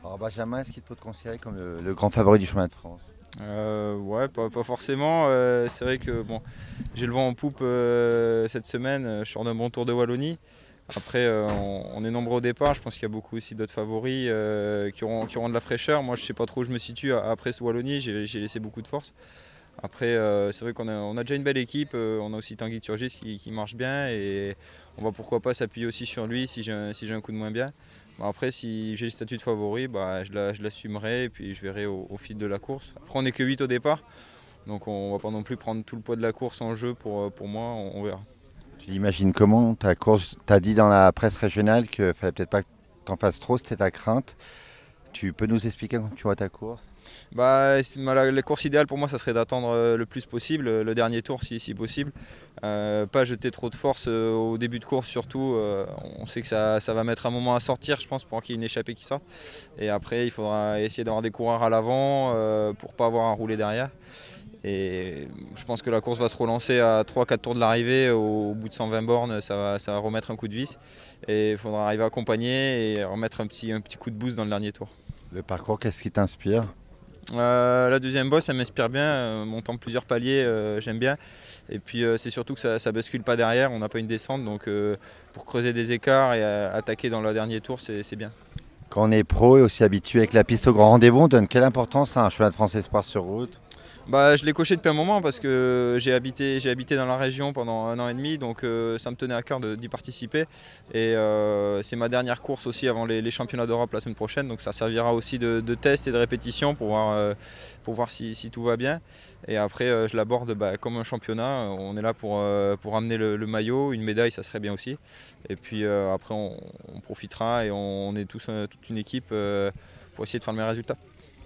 Alors Benjamin, est-ce qu'il faut te considérer comme le grand favori du championnat de France? Ouais, pas forcément. C'est vrai que bon, j'ai le vent en poupe cette semaine. Je sors d'un bon tour de Wallonie. Après, on est nombreux au départ. Je pense qu'il y a beaucoup aussi d'autres favoris qui auront de la fraîcheur. Moi, je sais pas trop où je me situe après ce Wallonie. J'ai laissé beaucoup de force. Après, c'est vrai qu'on a déjà une belle équipe. On a aussi Tanguy Turgis qui marche bien et on va pourquoi pas s'appuyer aussi sur lui si j'ai un coup de moins bien. Bon, après, si j'ai le statut de favori, bah, je l'assumerai et puis je verrai au fil de la course. Après, on n'est que 8 au départ, donc on va pas non plus prendre tout le poids de la course en jeu pour moi, on verra. Tu l'imagines comment ta course? T'as dit dans la presse régionale qu'il fallait peut-être pas que t'en fasses trop, c'était ta crainte. Tu peux nous expliquer comment tu vois ta course? Bah, la course idéale pour moi, ça serait d'attendre le plus possible, le dernier tour si possible. Pas jeter trop de force au début de course surtout. On sait que ça va mettre un moment à sortir, je pense, pour qu'il y ait une échappée qui sorte. Et après, il faudra essayer d'avoir des coureurs à l'avant pour pas avoir à rouler derrière. Et je pense que la course va se relancer à 3-4 tours de l'arrivée. Au bout de 120 bornes, ça va remettre un coup de vis. Et il faudra arriver à accompagner et remettre un petit coup de boost dans le dernier tour. Le parcours, qu'est-ce qui t'inspire? La deuxième bosse, elle m'inspire bien, montant plusieurs paliers, j'aime bien. Et puis c'est surtout que ça bascule pas derrière, on n'a pas une descente, donc pour creuser des écarts et attaquer dans le dernier tour, c'est bien. Quand on est pro et aussi habitué avec la piste au grand rendez-vous, on donne quelle importance à un championnat de France Espoir sur route? Bah, je l'ai coché depuis un moment parce que j'ai habité dans la région pendant 1 an et demi, donc ça me tenait à cœur d'y participer. Et c'est ma dernière course aussi avant les championnats d'Europe la semaine prochaine, donc ça servira aussi de test et de répétition pour voir si tout va bien. Et après, je l'aborde comme un championnat. On est là pour amener le maillot, une médaille, ça serait bien aussi. Et puis après, on profitera et on est tous toute une équipe pour essayer de faire le meilleur résultat.